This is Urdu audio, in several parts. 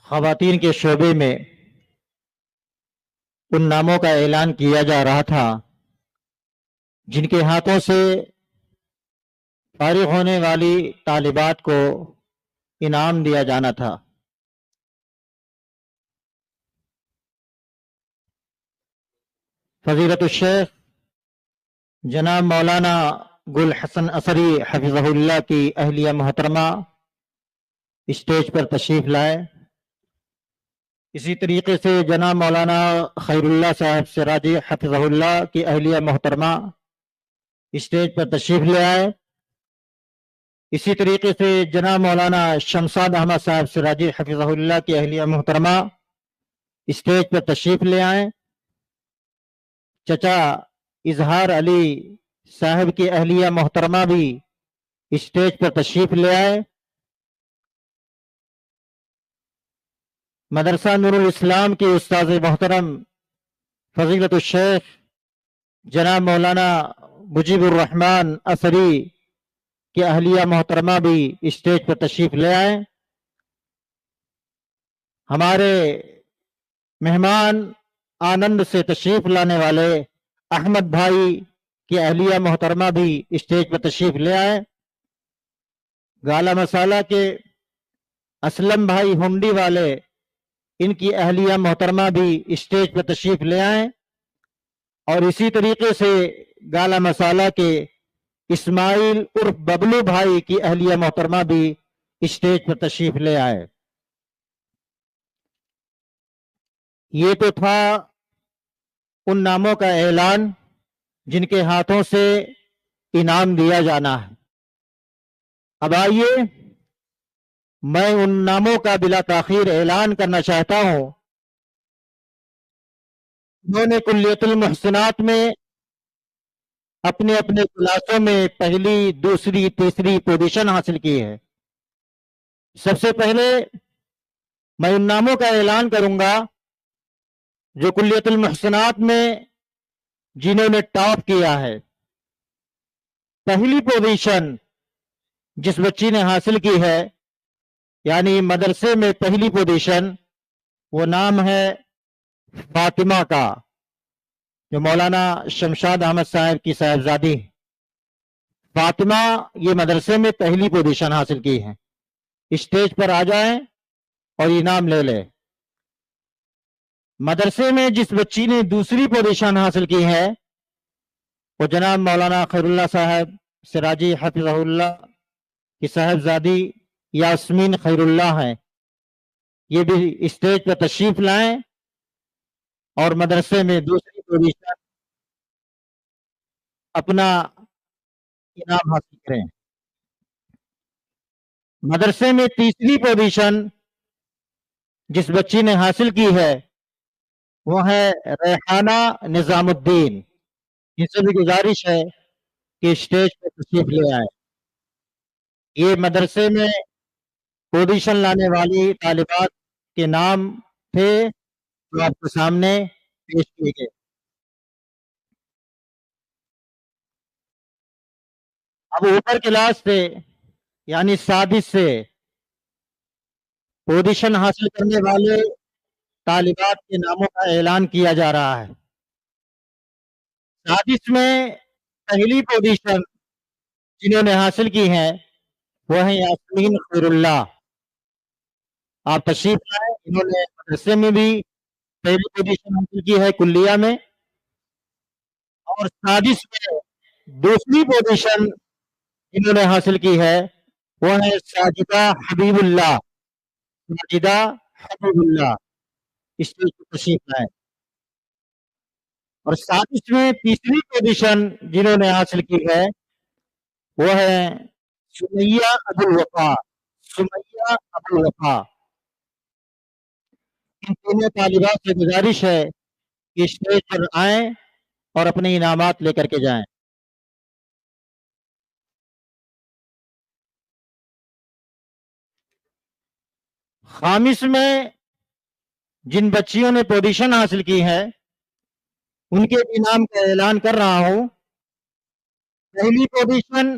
خواتین کے شعبے میں ان ناموں کا اعلان کیا جا رہا تھا جن کے ہاتھوں سے فارغ ہونے والی طالبات کو انعام دیا جانا تھا۔ فضیلت الشیخ جناب مولانا گل حسن اثری حفظہ اللہ کی اہلیہ محترمہ اسٹیج پر تشریف لائے۔ اسی طریقے سے جناب مولانا خیر اللہ صاحب سراجی حفظہ اللہ کی اہلیہ محترمہ اسٹیج پر تشریف لے آئے۔ اسی طریقے سے جناب مولانا شمشاد احمد صاحب سراجی حفظہ اللہ کی اہلیہ محترمہ اسٹیج پر تشریف لے آئیں۔ چچا اظہار علی صاحب کی اہلیہ محترمہ بھی اسٹیج پر تشریف لے آئے۔ مدرسہ نور الاسلام کے استاذ محترم فضیلت الشیخ جناب مولانا مجیب الرحمن اثری کی اہلیہ محترمہ بھی اسٹیج پر تشریف لے آئے۔ ہمارے مہمان آنند سے تشریف لانے والے احمد بھائی کی اہلیہ محترمہ بھی اسٹیج پر تشریف لے آئے۔ گالا مسالہ کے اسلم بھائی ہنڈی والے ان کی اہلیہ محترمہ بھی اسٹیج پر تشریف لے آئیں، اور اسی طریقے سے گالا مسالہ کے اسماعیل عرف ببلو بھائی کی اہلیہ محترمہ بھی اسٹیج پر تشریف لے آئے۔ یہ تو تھا ان ناموں کا اعلان جن کے ہاتھوں سے انعام دیا جانا ہے۔ اب آئیے میں ان ناموں کا بلا تاخیر اعلان کرنا چاہتا ہوں۔ انہوں نے کلیت المحسنات میں اپنے اپنے کلاسوں میں پہلی، دوسری، تیسری پوزیشن حاصل کی ہے۔ سب سے پہلے میں ان ناموں کا اعلان کروں گا جو کلیت المحسنات میں جنہوں نے ٹاپ کیا ہے۔ پہلی پوزیشن جس بچی نے حاصل کی ہے، یعنی مدرسے میں پہلی پوزیشن، وہ نام ہے فاطمہ کا، جو مولانا شمشاد احمد صاحب کی صاحبزادی ہے۔ فاطمہ یہ مدرسے میں پہلی پوزیشن حاصل کی ہے۔ اسٹیج پر آ جائیں اور انعام لے لے۔ مدرسے میں جس بچی نے دوسری پوزیشن حاصل کی ہے وہ جناب مولانا خیر اللہ صاحب سراجی حفظہ اللہ کی صاحبزادی یاسمین خیر اللہ ہیں۔ یہ بھی اسٹیج پر تشریف لائیں اور مدرسے میں دوسری پوزیشن اپنا انعام حاصل کریں۔ مدرسے میں تیسری پوزیشن جس بچی نے حاصل کی ہے وہ ہے ریحانہ نظام الدین۔ ان سے بھی گزارش ہے کہ اسٹیج پر تشریف لے آئے۔ یہ مدرسے میں پوزیشن لانے والی طالبات کے نام تھے جو آپ کے سامنے پیش کیے گئے۔ اب اوپر کلاس سے یعنی سادس سے پوزیشن حاصل کرنے والے طالبات کے ناموں کا اعلان کیا جا رہا ہے۔ سادس میں پہلی پوزیشن جنہوں نے حاصل کی ہے وہ ہے یاسمین خیر اللہ۔ آپ تشریف لائیں۔ انہوں نے مدرسے میں بھی پہلی پوزیشن حاصل کی ہے کلیہ میں، اور سادس میں دوسری پوزیشن جنہوں نے حاصل کی ہے وہ ہے ساجدہ حبیب اللہ۔ ساجدہ حبیب اللہ اسٹیج پر تشریف لائیں۔ اور سادس میں تیسری پوزیشن جنہوں نے حاصل کی ہے وہ ہے سمیہ ابو الوفا۔ سمیہ ابو الوفا۔ ان تینوں طالبات سے گزارش ہے کہ اسٹیج پر آئیں اور اپنے انعامات لے کر کے جائیں۔ خامس میں جن بچیوں نے پوزیشن حاصل کی ہے ان کے بھی نام کا اعلان کر رہا ہوں۔ پہلی پوزیشن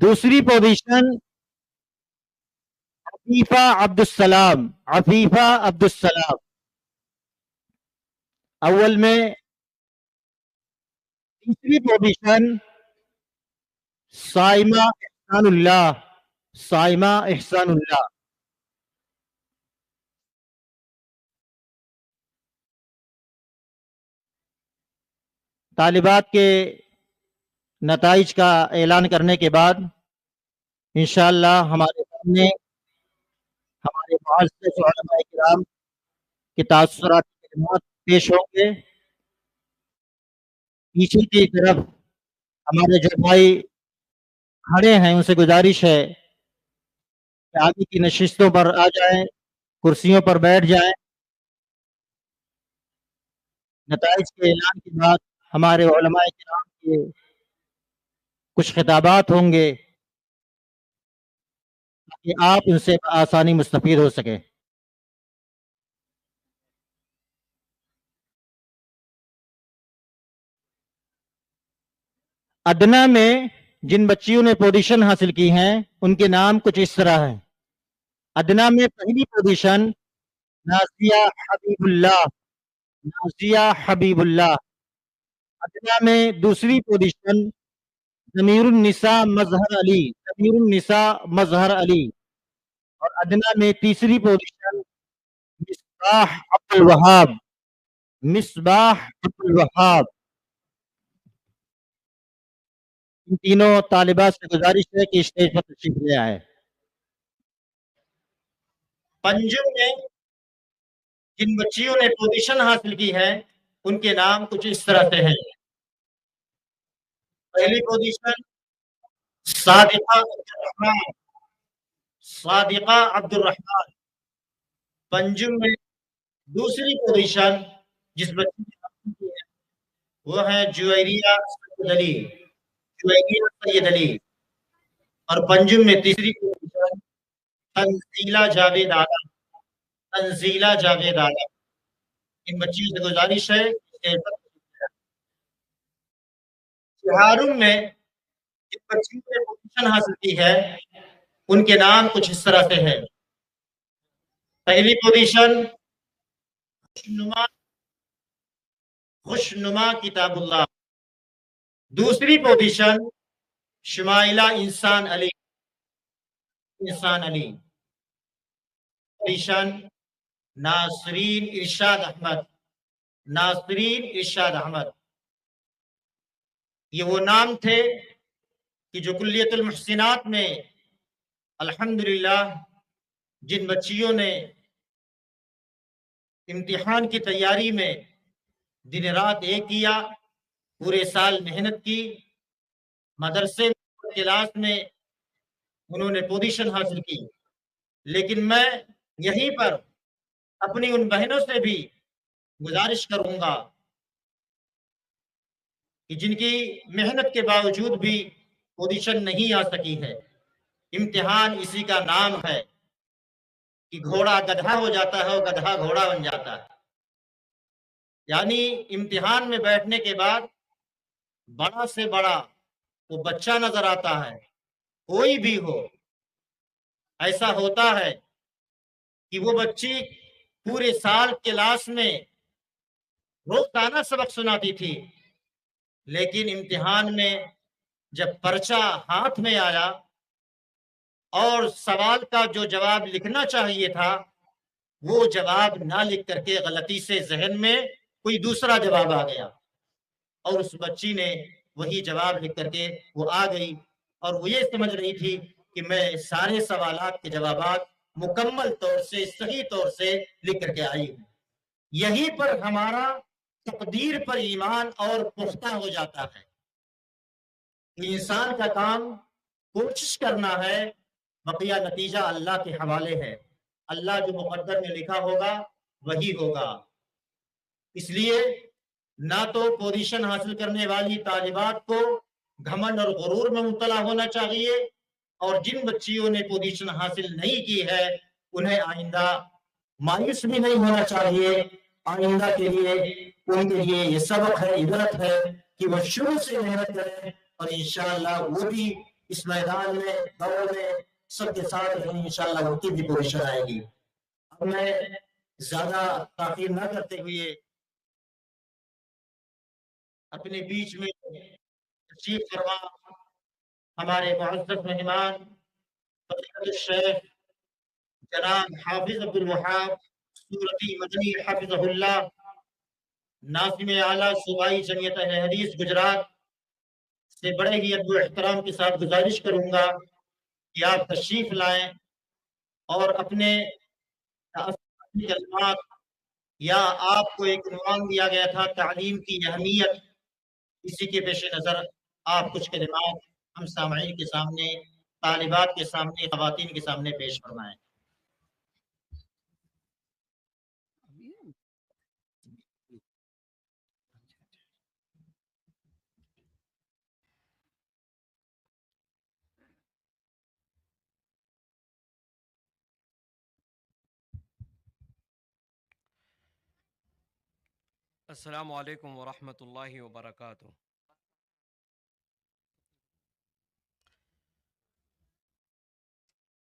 دوسری پوزیشن عفیفہ عبدالسلام، عفیفہ عبدالسلام. اول میں. تیسری پوزیشن صائمہ احسان اللہ، صائمہ احسان اللہ. طالبات کے نتائج کا اعلان کرنے کے بعد انشاءاللہ ہمارے سامنے ہمارے معزز علماء کرام کے تاثرات کلمات پیش ہوں گے. پیچھے کی طرف ہمارے جو بھائی کھڑے ہیں ان سے گزارش ہے کہ آگے کی نشستوں پر آ جائیں، کرسیوں پر بیٹھ جائیں. نتائج کے اعلان کے بعد ہمارے علماء کرام کے کچھ خطابات ہوں گے تاکہ آپ ان سے آسانی مستفید ہو سکیں. ادنا میں جن بچیوں نے پوزیشن حاصل کی ہیں ان کے نام کچھ اس طرح ہیں. ادنا میں پہلی پوزیشن نازیہ حبیب اللہ، نازیہ حبیب اللہ. ادنا میں دوسری پوزیشن ضمیر النساء مظہر علی، ضمیر النساء مظہر علی. اور ادنا میں تیسری پوزیشن مصباح عبد الوہاب، مصباح عبد الوہاب. ان تینوں طالبات سے گزارش ہے کہ اسٹیج پر تشریف لے آئے. پنجم میں جن بچیوں نے پوزیشن حاصل کی ہے ان کے نام کچھ اس طرح سے ہیں. پہلی پوزیشن صادقہ عبد الرحمان، صادقہ عبد الرحمان. پنجم میں دوسری پوزیشن جس بچی نے حاصل کی ہے وہ ہے جویریہ سید علی، جویریہ سید علی. اور پنجم میں تیسری پوزیشن تنزیلہ جاوید آدم، تنزیلہ جاوید آدم. ان بچیوں سے گزارش ہے بہارم میں جن بچیوں نے پوزیشن حاصل کی ہے ان کے نام کچھ اس طرح سے ہیں. پہلی پوزیشن خوشنما کتاب اللہ. دوسری پوزیشن شمائلہ انسان علی، انسان علی. پوزیشن ناصرین ارشاد احمد، ناصرین ارشاد احمد. یہ وہ نام تھے کہ جو کلیت المحسنات میں الحمدللہ جن بچیوں نے امتحان کی تیاری میں دن رات ایک کیا، پورے سال محنت کی، مدرسے کلاس میں انہوں نے پوزیشن حاصل کی. لیکن میں یہیں پر اپنی ان بہنوں سے بھی گزارش کروں گا کہ جن کی محنت کے باوجود بھی پوزیشن نہیں آ سکی ہے، امتحان اسی کا نام ہے کہ گھوڑا گدھا ہو جاتا ہے اور گدھا گھوڑا بن جاتا ہے. یعنی امتحان میں بیٹھنے کے بعد بڑا سے بڑا وہ بچہ نظر آتا ہے، کوئی بھی ہو. ایسا ہوتا ہے کہ وہ بچی پورے سال کلاس میں روزانہ سبق سناتی تھی، لیکن امتحان میں جب پرچہ ہاتھ میں آیا اور سوال کا جو جواب لکھنا چاہیے تھا وہ جواب نہ لکھ کر کے غلطی سے ذہن میں کوئی دوسرا جواب آ گیا، اور اس بچی نے وہی جواب لکھ کر کے وہ آ گئی، اور وہ یہ سمجھ رہی تھی کہ میں سارے سوالات کے جوابات مکمل طور سے صحیح طور سے لکھ کر کے آئی ہوں. یہیں پر ہمارا تقدیر پر ایمان اور پختہ ہو جاتا ہے. انسان کا کام کوشش کرنا ہے، بقیہ نتیجہ اللہ کے حوالے ہے. اللہ جو مقدر میں لکھا ہوگا وہی ہوگا. اس لیے نہ تو پوزیشن حاصل کرنے والی طالبات کو گھمنڈ اور غرور میں مبتلا ہونا چاہیے، اور جن بچیوں نے پوزیشن حاصل نہیں کی ہے انہیں آئندہ مایوس بھی نہیں ہونا چاہیے. آئندہ کے لیے ان کے لیے یہ سبق ہے، عبرت ہے کہ وہ شروع سے محنت کریں اور انشاءاللہ وہ بھی اس میدان میں دور میں سب کے ساتھ انشاءاللہ ان کی بھی پوزیشن آئے گی. اب میں زیادہ تاخیر نہ کرتے ہوئے اپنے بیچ میں تشریف فرما ہمارے معزز مہمان فضیلت الشیخ جناب حافظ عبد الوہاب سورتی مدنی حافظہ اللہ ناظم اعلیٰ صوبائی جمعیت اہل حدیث گجرات سے بڑے ہی ادب و احترام کے ساتھ گزارش کروں گا کہ آپ تشریف لائیں اور اپنے کلمات یا آپ کو ایک عنوان دیا گیا تھا تعلیم کی اہمیت، اسی کے پیش نظر آپ کچھ کلمات ہم سامعین کے سامنے، طالبات کے سامنے، خواتین کے سامنے پیش فرمائیں. السلام علیکم ورحمۃ اللہ وبرکاتہ.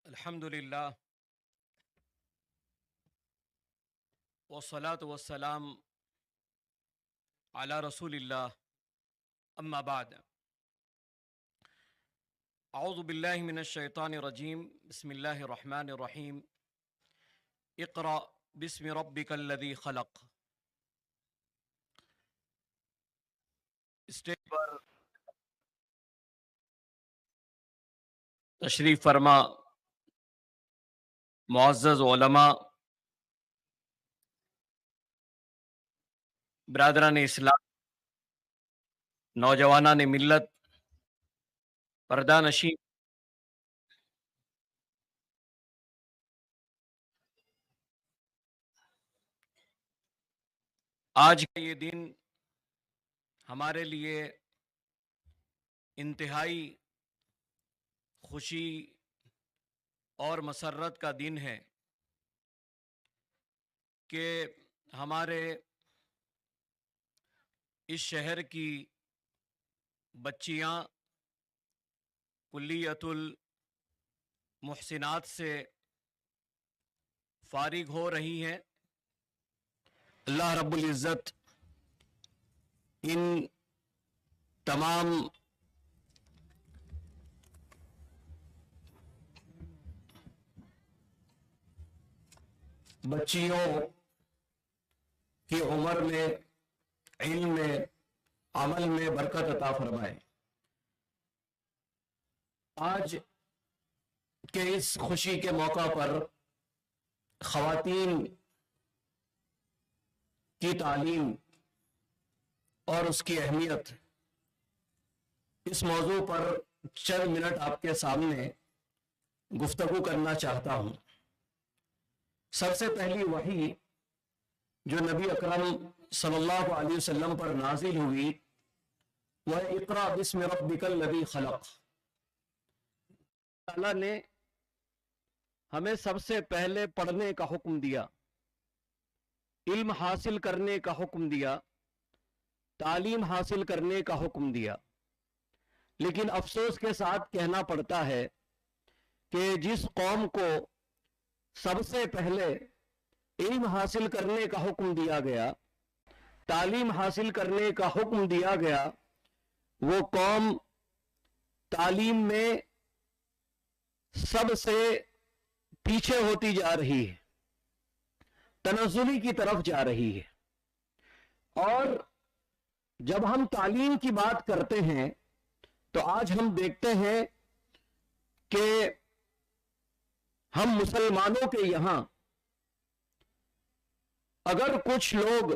الحمد للہ والصلاة والسلام علی رسول اللہ، اما بعد. اعوذ باللہ من الشیطان الرجیم، بسم اللہ الرحمن الرحیم. اقرأ بسم ربک الذی خلق. اسٹیج پر تشریف فرما معزز علماء، برادران اسلام، نوجوانان ملت، پردہ نشین، آج کا یہ دن ہمارے لیے انتہائی خوشی اور مسرت کا دن ہے کہ ہمارے اس شہر کی بچیاں کلیۃ المحسنات سے فارغ ہو رہی ہیں. اللہ رب العزت ان تمام بچیوں کی عمر میں، علم میں، عمل میں برکت عطا فرمائے. آج کے اس خوشی کے موقع پر خواتین کی تعلیم اور اس کی اہمیت، اس موضوع پر چند منٹ آپ کے سامنے گفتگو کرنا چاہتا ہوں. سب سے پہلی وحی جو نبی اکرم صلی اللہ علیہ وسلم پر نازل ہوئی وہ اقرأ بسم ربک الذی خلق. اللہ نے ہمیں سب سے پہلے پڑھنے کا حکم دیا، علم حاصل کرنے کا حکم دیا، تعلیم حاصل کرنے کا حکم دیا. لیکن افسوس کے ساتھ کہنا پڑتا ہے کہ جس قوم کو سب سے پہلے علم حاصل کرنے کا حکم دیا گیا، تعلیم حاصل کرنے کا حکم دیا گیا، وہ قوم تعلیم میں سب سے پیچھے ہوتی جا رہی ہے، تنزلی کی طرف جا رہی ہے. اور جب ہم تعلیم کی بات کرتے ہیں تو آج ہم دیکھتے ہیں کہ ہم مسلمانوں کے یہاں اگر کچھ لوگ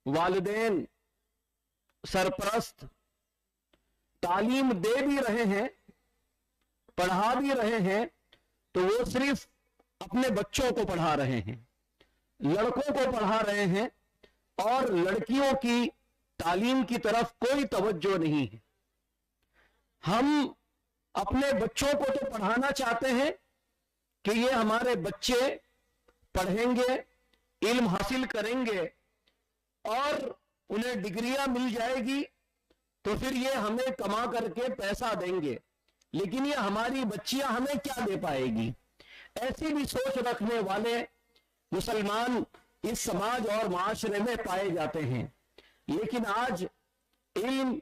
والدین، سرپرست تعلیم دے بھی رہے ہیں، پڑھا بھی رہے ہیں، تو وہ صرف اپنے بچوں کو پڑھا رہے ہیں، لڑکوں کو پڑھا رہے ہیں، اور لڑکیوں کی تعلیم کی طرف کوئی توجہ نہیں ہے. ہم اپنے بچوں کو تو پڑھانا چاہتے ہیں کہ یہ ہمارے بچے پڑھیں گے، علم حاصل کریں گے اور انہیں ڈگریاں مل جائے گی تو پھر یہ ہمیں کما کر کے پیسہ دیں گے، لیکن یہ ہماری بچیاں ہمیں کیا دے پائے گی؟ ایسی بھی سوچ رکھنے والے مسلمان اس سماج اور معاشرے میں پائے جاتے ہیں۔ لیکن آج علم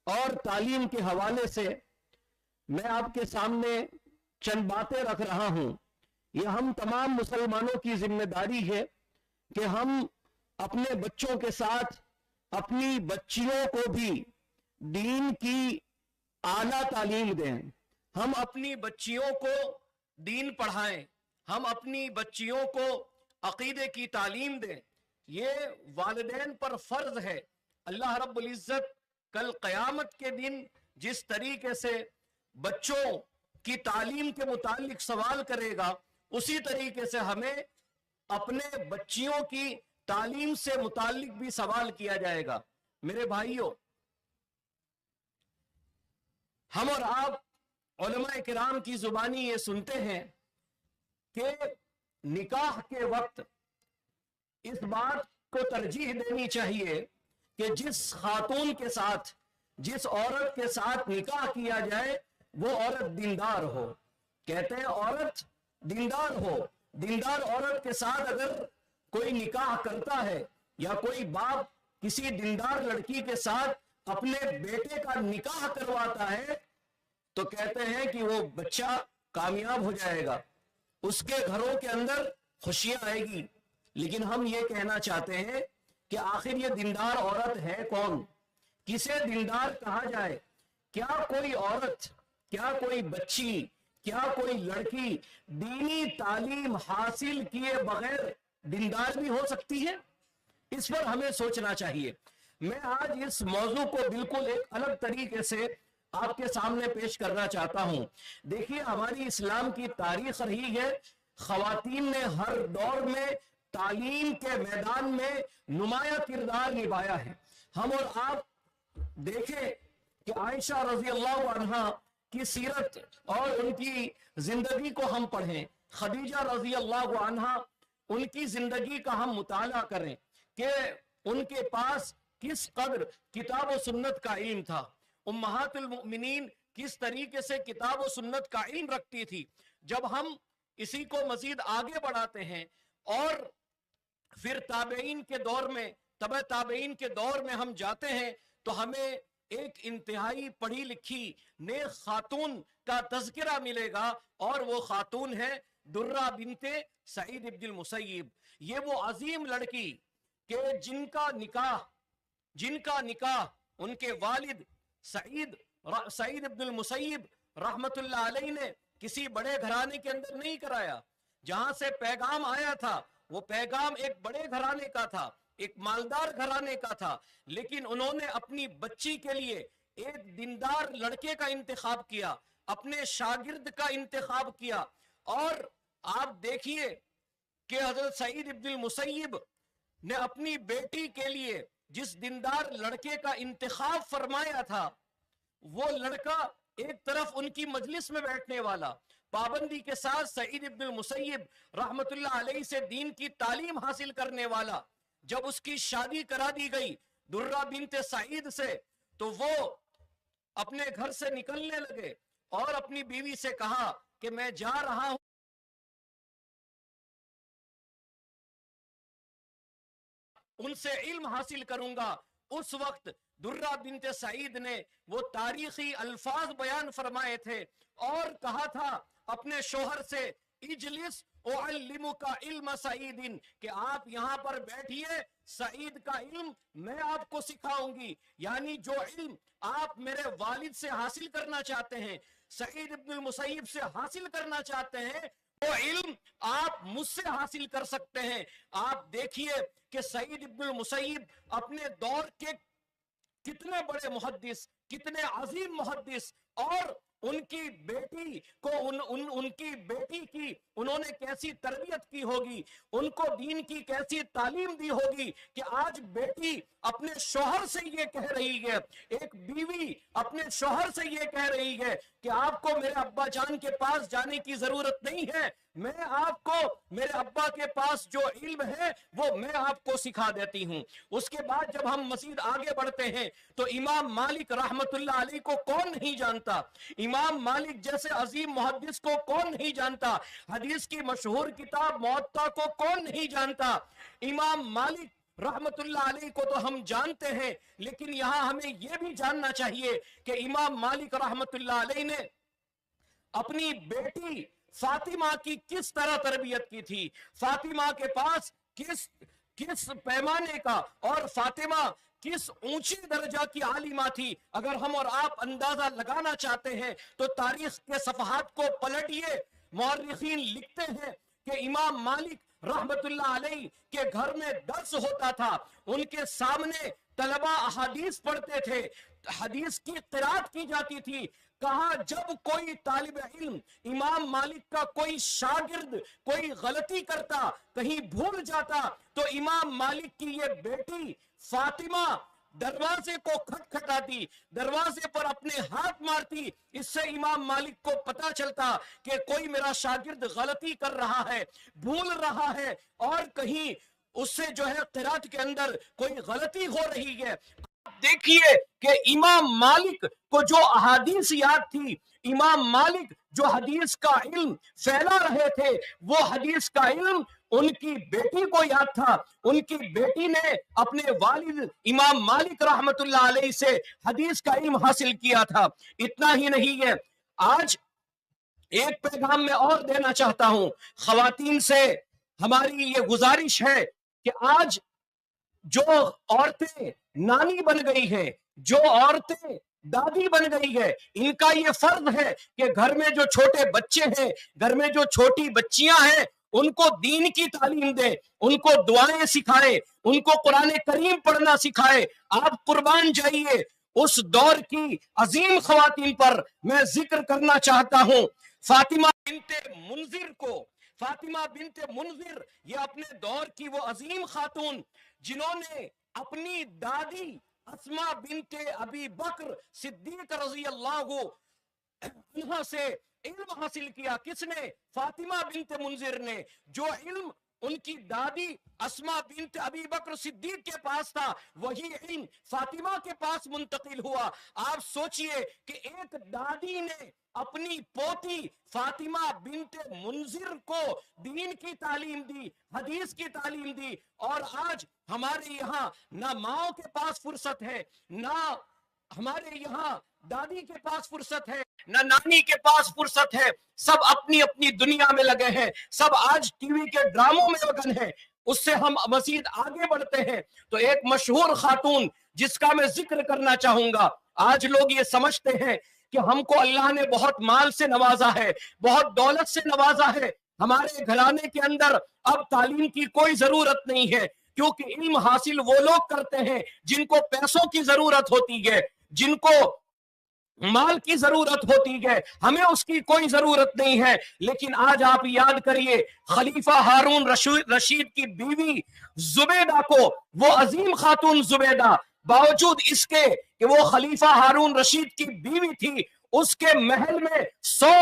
اور تعلیم کے حوالے سے میں آپ کے سامنے چند باتیں رکھ رہا ہوں۔ یہ ہم تمام مسلمانوں کی ذمہ داری ہے کہ ہم اپنے بچوں کے ساتھ اپنی بچیوں کو بھی دین کی اعلیٰ تعلیم دیں، ہم اپنی بچیوں کو دین پڑھائیں، ہم اپنی بچیوں کو عقیدے کی تعلیم دیں۔ یہ والدین پر فرض ہے۔ اللہ رب العزت کل قیامت کے دن جس طریقے سے بچوں کی تعلیم کے متعلق سوال کرے گا، اسی طریقے سے ہمیں اپنے بچیوں کی تعلیم سے متعلق بھی سوال کیا جائے گا۔ میرے بھائیوں، ہم اور آپ علماء کرام کی زبانی یہ سنتے ہیں کہ نکاح کے وقت اس بات کو ترجیح دینی چاہیے کہ جس خاتون کے ساتھ، جس عورت کے ساتھ نکاح کیا جائے وہ عورت دیندار ہو۔ کہتے ہیں عورت دیندار ہو۔ دیندار عورت کے ساتھ اگر کوئی نکاح کرتا ہے یا کوئی باپ کسی دیندار لڑکی کے ساتھ اپنے بیٹے کا نکاح کرواتا ہے تو کہتے ہیں کہ وہ بچہ کامیاب ہو جائے گا، اس کے گھروں کے اندر خوشیاں آئے گی۔ لیکن ہم یہ کہنا چاہتے ہیں کہ آخر یہ دیندار عورت ہے کون؟ کسے دیندار کہا جائے؟ کیا کوئی عورت، کیا کوئی بچی، کیا کوئی لڑکی دینی تعلیم حاصل کیے بغیر دیندار بھی ہو سکتی ہے؟ اس پر ہمیں سوچنا چاہیے۔ میں آج اس موضوع کو بالکل ایک الگ طریقے سے آپ کے سامنے پیش کرنا چاہتا ہوں۔ دیکھیے، ہماری اسلام کی تاریخ رہی ہے، خواتین نے ہر دور میں تعلیم کے میدان میں نمایاں کردار نبھایا ہے۔ ہم اور آپ دیکھیں کہ عائشہ رضی اللہ عنہا کی سیرت اور ان کی زندگی کو ہم پڑھیں، خدیجہ رضی اللہ عنہا ان کی زندگی کا ہم مطالعہ کریں کہ ان کے پاس کس قدر کتاب و سنت کا علم تھا، امہات المؤمنین کس طریقے سے کتاب و سنت کا علم رکھتی تھی۔ جب ہم اسی کو مزید آگے بڑھاتے ہیں اور پھر تابعین کے دور میں، تبع تابعین کے دور میں ہم جاتے ہیں تو ہمیں ایک انتہائی پڑھی لکھی نیک خاتون کا تذکرہ ملے گا، اور وہ خاتون ہے درہ بنت سعید ابن المسیب۔ یہ وہ عظیم لڑکی کہ جن کا نکاح ان کے والد سعید ابن المسیب رحمت اللہ علیہ نے کسی بڑے گھرانے کے اندر نہیں کرایا۔ جہاں سے پیغام آیا تھا وہ پیغام ایک بڑے گھرانے کا تھا، ایک مالدار گھرانے کا تھا، لیکن انہوں نے اپنی بچی کے لیے ایک دیندار لڑکے کا انتخاب کیا، اپنے شاگرد کا انتخاب کیا۔ اور آپ دیکھیے کہ حضرت سعید ابن المسیب نے اپنی بیٹی کے لیے جس دیندار لڑکے کا انتخاب فرمایا تھا، وہ لڑکا ایک طرف ان کی مجلس میں بیٹھنے والا، پابندی کے ساتھ سعید ابن المسیب رحمت اللہ علیہ سے دین کی تعلیم حاصل کرنے والا، جب اس کی شادی کرا دی گئی درہ بنت سعید سے تو وہ اپنے گھر سے نکلنے لگے اور اپنی بیوی سے کہا کہ میں جا رہا ہوں، ان سے علم حاصل کروں گا۔ اس وقت درہ بنت سعید نے وہ تاریخی الفاظ بیان فرمائے تھے اور کہا تھا اپنے شوہر سے، اجلس اعلمک علم سعید، کہ آپ یہاں پر بیٹھیے، سعید کا علم میں آپ کو سکھاؤں گی۔ یعنی جو علم آپ میرے والد سے حاصل کرنا چاہتے ہیں، سعید ابن المسیب سے حاصل کرنا چاہتے ہیں، وہ علم آپ مجھ سے حاصل کر سکتے ہیں۔ آپ دیکھیے کہ سعید ابن المسیب اپنے دور کے کتنے بڑے محدث، کتنے عظیم محدث، اور ان کی بیٹی کو ان کی بیٹی کی انہوں نے کیسی تربیت کی ہوگی، ان کو دین کی کیسی تعلیم دی ہوگی کہ آج بیٹی اپنے شوہر سے یہ کہہ رہی ہے، ایک بیوی اپنے شوہر سے یہ کہہ رہی ہے کہ آپ کو میرے ابا جان کے پاس جانے کی ضرورت نہیں ہے، میں آپ کو میرے ابا کے پاس جو علم ہے وہ میں آپ کو سکھا دیتی ہوں۔ اس کے بعد جب ہم مزید آگے بڑھتے ہیں تو امام مالک رحمت اللہ علیہ کو کون نہیں جانتا، امام مالک جیسے عظیم محدث کو کون نہیں جانتا، حدیث کی مشہور کتاب موطا کو کون نہیں جانتا۔ امام مالک رحمت اللہ علیہ کو تو ہم جانتے ہیں، لیکن یہاں ہمیں یہ بھی جاننا چاہیے کہ امام مالک رحمت اللہ علیہ نے اپنی بیٹی فاطمہ کی کس طرح تربیت کی تھی، فاطمہ کے پاس کس پیمانے کا اور فاطمہ کس اونچے درجہ کی عالمہ تھی۔ اگر ہم اور آپ اندازہ لگانا چاہتے ہیں تو تاریخ کے صفحات کو پلٹیے، مورخین لکھتے ہیں کہ امام مالک رحمت اللہ علیہ کے گھر میں درس ہوتا تھا، ان کے سامنے طلبہ احادیث پڑھتے تھے، حدیث کی قرات کی جاتی تھی۔ کہا جب کوئی طالب علم امام مالک کا کوئی شاگرد کوئی غلطی کرتا، کہیں بھول جاتا، تو امام مالک کی یہ بیٹی فاطمہ دروازے کو کھٹکھٹاتی، دروازے پر اپنے ہاتھ مارتی، اس سے امام مالک کو پتا چلتا کہ کوئی میرا شاگرد غلطی کر رہا ہے، بھول رہا ہے، اور کہیں اس سے جو ہے قرات کے اندر کوئی غلطی ہو رہی ہے۔ دیکھیے کہ امام مالک کو جو احادیث یاد تھی، امام مالک جو حدیث کا علم پھیلا رہے تھے، وہ حدیث کا علم ان کی بیٹی کو یاد تھا۔ ان کی بیٹی نے اپنے والد امام مالک رحمت اللہ علیہ سے حدیث کا علم حاصل کیا تھا۔ اتنا ہی نہیں ہے، آج ایک پیغام میں اور دینا چاہتا ہوں، خواتین سے ہماری یہ گزارش ہے کہ آج جو عورتیں نانی بن گئی ہیں، جو عورتیں دادی بن گئی ہے، ان کا یہ فرض ہے کہ گھر میں جو چھوٹے بچے ہیں، گھر میں جو چھوٹی بچیاں ہیں، ان کو دین کی تعلیم دیں، ان کو دعائیں سکھائے، ان کو قرآن کریم پڑھنا سکھائے۔ آپ قربان جائیے، اس دور کی عظیم خواتین پر میں ذکر کرنا چاہتا ہوں، فاطمہ بنت منذر کو۔ فاطمہ بنت منذر یہ اپنے دور کی وہ عظیم خاتون جنہوں نے اپنی دادی اسماء بنت ابی بکر صدیق رضی اللہ عنہ سے علم حاصل کیا۔ کس نے؟ فاطمہ بنت منذر نے۔ جو علم ان کی دادی اسماء بنت ابی بکر صدیق کے پاس تھا، وہی علم فاطمہ کے پاس منتقل ہوا۔ آپ سوچئے کہ ایک دادی نے اپنی پوتی فاطمہ بنت منذر کو دین کی تعلیم دی، حدیث کی تعلیم دی، اور آج ہمارے یہاں نہ ماؤں کے پاس فرصت ہے، نہ ہمارے یہاں دادی کے پاس فرصت ہے، نہ نانی کے پاس فرصت ہے، سب اپنی اپنی دنیا میں لگے ہیں، سب آج ٹی وی کے ڈراموں میں مگن ہیں۔ اس سے ہم مزید آگے بڑھتے ہیں تو ایک مشہور خاتون جس کا میں ذکر کرنا چاہوں گا، آج لوگ یہ سمجھتے ہیں کہ ہم کو اللہ نے بہت مال سے نوازا ہے، بہت دولت سے نوازا ہے، ہمارے گھرانے کے اندر اب تعلیم کی کوئی ضرورت نہیں ہے، کیونکہ علم حاصل وہ لوگ کرتے ہیں جن کو پیسوں کی ضرورت ہوتی ہے، جن کو مال کی ضرورت ہوتی ہے، ہمیں اس کی کوئی ضرورت نہیں ہے۔ لیکن آج آپ یاد کریے، خلیفہ ہارون رشید کی بیوی زبیدہ کو، وہ عظیم خاتون زبیدہ، باوجود اس کے کہ وہ خلیفہ ہارون رشید کی بیوی تھی، اس کے محل میں 100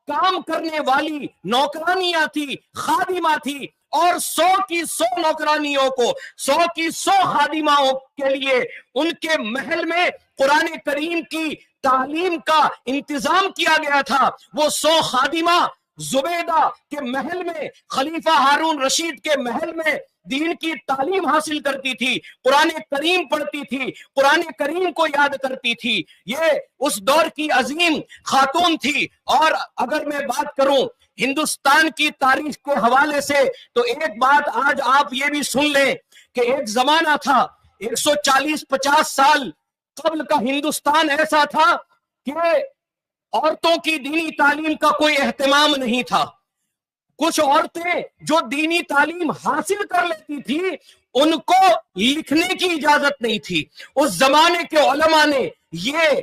کام کرنے والی نوکرانیاں تھی، خادمہ تھی، اور 100 کی 100 نوکرانیوں کو، 100 کی 100 خادماؤں کے لیے ان کے محل میں قرآن کریم کی تعلیم کا انتظام کیا گیا تھا۔ وہ 100 خادمہ زبیدہ کے محل میں، خلیفہ ہارون رشید کے محل میں دین کی تعلیم حاصل کرتی تھی، قرآن کریم پڑھتی تھی، قرآن کریم کو یاد کرتی تھی۔ یہ اس دور کی عظیم خاتون تھی۔ اور اگر میں بات کروں ہندوستان کی تاریخ کے حوالے سے تو ایک بات آج آپ یہ بھی سن لیں کہ ایک زمانہ تھا، 140-50 سال قبل کا ہندوستان ایسا تھا کہ عورتوں کی دینی تعلیم کا کوئی اہتمام نہیں تھا۔ کچھ عورتیں جو دینی تعلیم حاصل کر لیتی تھی ان کو لکھنے کی اجازت نہیں تھی۔ اس زمانے کے علماء نے یہ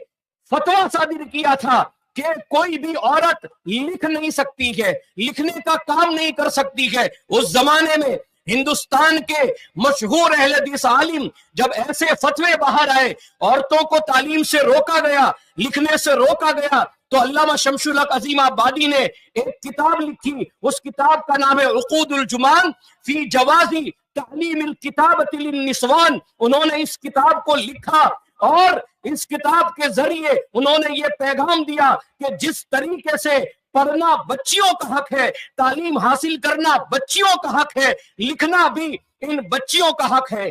فتویٰ صادر کیا تھا کہ کوئی بھی عورت لکھ نہیں سکتی ہے، لکھنے کا کام نہیں کر سکتی ہے۔ اس زمانے میں ہندوستان کے مشہور اہل حدیث عالم جب ایسے فتوے باہر آئے، عورتوں کو تعلیم سے روکا گیا، لکھنے سے روکا گیا، تو علامہ شمس الحق عظیم آبادی نے ایک کتاب لکھی۔ اس کتاب کا نام ہے عقود الجمان فی جواز تعلیم الکتابۃ للنسوان۔ انہوں نے اس کتاب کو لکھا اور اس کتاب کے ذریعے انہوں نے یہ پیغام دیا کہ جس طریقے سے پڑھنا بچیوں کا حق ہے، تعلیم حاصل کرنا بچیوں کا حق ہے، لکھنا بھی ان بچیوں کا حق ہے۔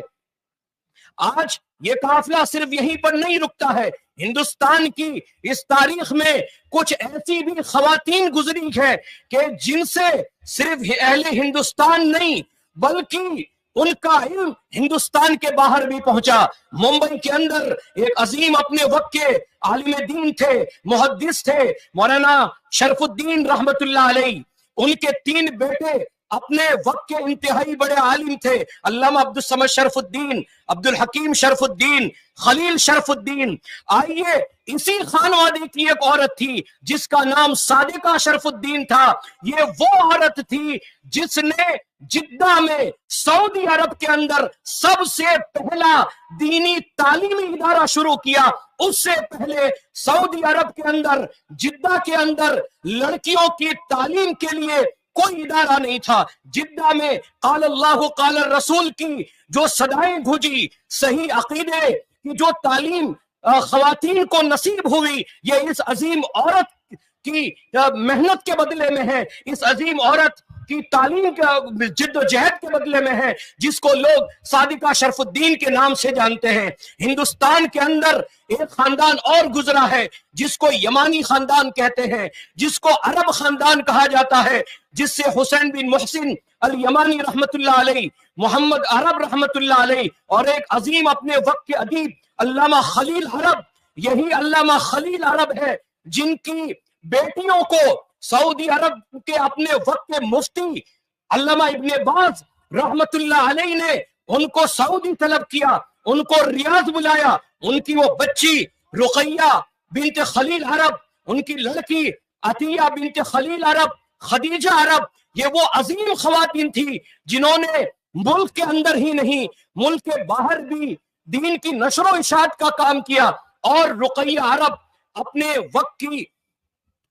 آج یہ قافلہ صرف یہیں پر نہیں رکتا ہے، ہندوستان کی اس تاریخ میں کچھ ایسی بھی خواتین گزری ہے کہ جن سے صرف اہل ہندوستان نہیں بلکہ ان کا علم ہندوستان کے باہر بھی پہنچا۔ ممبئی کے اندر ایک عظیم اپنے وقت کے عالم دین تھے، محدث تھے، مولانا شرف الدین رحمت اللہ علیہ۔ ان کے 3 بیٹے اپنے وقت کے انتہائی بڑے عالم تھے، علامہ عبد الصمد شرف الدین، عبد الحکیم شرف الدین، خلیل شرف الدین۔ آئیے، اسی خانوادے کی ایک عورت تھی جس کا نام صادقہ شرف الدین تھا۔ یہ وہ عورت تھی جس نے جدہ میں سعودی عرب کے اندر سب سے پہلا دینی تعلیمی ادارہ شروع کیا۔ اس سے پہلے سعودی عرب کے اندر، جدہ کے اندر لڑکیوں کی تعلیم کے لیے کوئی ادارہ نہیں تھا۔ جدہ میں قال اللہ قال الرسول کی جو صدائیں گونجی، صحیح عقیدے کی جو تعلیم خواتین کو نصیب ہوئی، یہ اس عظیم عورت کی محنت کے بدلے میں ہے، اس عظیم عورت کی تعلیم کا جد و جہد کے بدلے میں ہے، جس کو لوگ صادقہ شرف الدین کے نام سے جانتے ہیں۔ ہندوستان کے اندر ایک خاندان اور گزرا ہے جس کو یمانی خاندان کہتے ہیں، جس کو عرب خاندان کہا جاتا ہے، جس سے حسین بن محسن الیمانی رحمت اللہ علیہ، محمد عرب رحمت اللہ علیہ، اور ایک عظیم اپنے وقت کے ادیب علامہ خلیل عرب، یہی علامہ خلیل عرب ہے جن کی بیٹیوں کو سعودی عرب کے اپنے وقت کے مفتی علامہ ابن باز رحمت اللہ علیہ نے ان کو سعودی طلب کیا، ان کو ریاض بلایا۔ ان کی وہ بچی رقیہ بنت خلیل عرب، ان کی لڑکی عطیہ بنت خلیل عرب، خدیجہ عرب، یہ وہ عظیم خواتین تھی جنہوں نے ملک کے اندر ہی نہیں ملک کے باہر بھی دین کی نشر و اشاعت کا کام کیا۔ اور رقیہ عرب اپنے وقت کی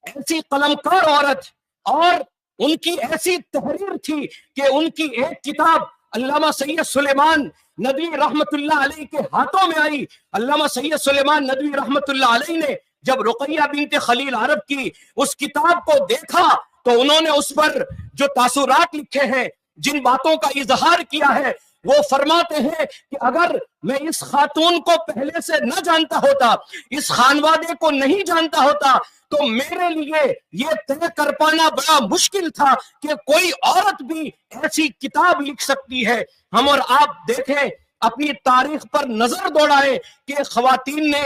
ایسی قلمکار عورت، اور ان کی ایسی تحریر تھی کہ ان کی ایک کتاب علامہ سید سلیمان ندوی رحمت اللہ علیہ کے ہاتھوں میں آئی۔ علامہ سید سلیمان ندوی رحمت اللہ علیہ نے جب رقیہ بنت خلیل عرب کی اس کتاب کو دیکھا تو انہوں نے اس پر جو تاثرات لکھے ہیں، جن باتوں کا اظہار کیا ہے، وہ فرماتے ہیں کہ اگر میں اس خاتون کو پہلے سے نہ جانتا ہوتا، اس خانوادے کو نہیں جانتا ہوتا، تو میرے لیے یہ طے کر پانا بڑا مشکل تھا کہ کوئی عورت بھی ایسی کتاب لکھ سکتی ہے۔ ہم اور آپ دیکھیں، اپنی تاریخ پر نظر دوڑائیں کہ خواتین نے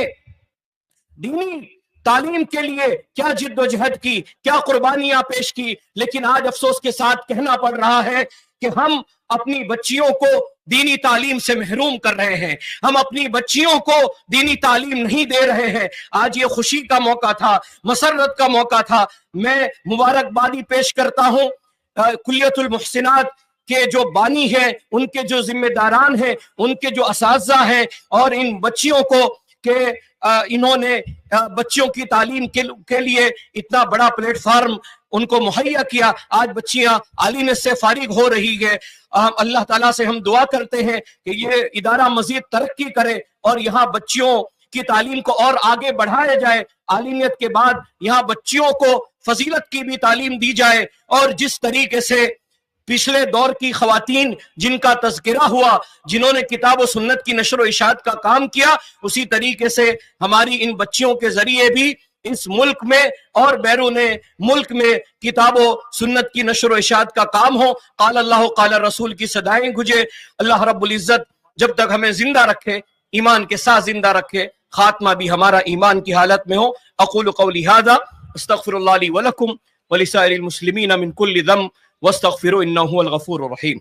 دینی تعلیم کے لیے کیا جد و جہد کی، کیا قربانیاں پیش کی، لیکن آج افسوس کے ساتھ کہنا پڑ رہا ہے کہ ہم اپنی بچیوں کو دینی تعلیم سے محروم کر رہے ہیں، ہم اپنی بچیوں کو دینی تعلیم نہیں دے رہے ہیں۔ آج یہ خوشی کا موقع تھا، مسرت کا موقع تھا۔ میں مبارکبادی پیش کرتا ہوں کلیت المحسنات کے جو بانی ہیں، ان کے جو ذمہ داران ہیں، ان کے جو اساتذہ ہیں، اور ان بچیوں کو کہ انہوں نے بچیوں کی تعلیم کے لیے اتنا بڑا پلیٹ فارم ان کو مہیا کیا۔ آج بچیاں عالمیت سے فارغ ہو رہی ہے۔ اللہ تعالیٰ سے ہم دعا کرتے ہیں کہ یہ ادارہ مزید ترقی کرے اور یہاں بچیوں کی تعلیم کو اور آگے بڑھایا جائے۔ عالمیت کے بعد یہاں بچیوں کو فضیلت کی بھی تعلیم دی جائے، اور جس طریقے سے پچھلے دور کی خواتین جن کا تذکرہ ہوا، جنہوں نے کتاب و سنت کی نشر و اشاعت کا کام کیا، اسی طریقے سے ہماری ان بچیوں کے ذریعے بھی اس ملک میں اور بیرون ملک میں کتاب و سنت کی نشر و اشاعت کا کام ہو۔ قال اللہ قال رسول کی صدائیں گونجے۔ اللہ رب العزت جب تک ہمیں زندہ رکھے، ایمان کے ساتھ زندہ رکھے، خاتمہ بھی ہمارا ایمان کی حالت میں ہو۔ اقول قولی ھذا استغفر اللہ لی ولکم ولسائر المسلمین من کل ذنب واستغفروا انہ هو الغفور الرحیم۔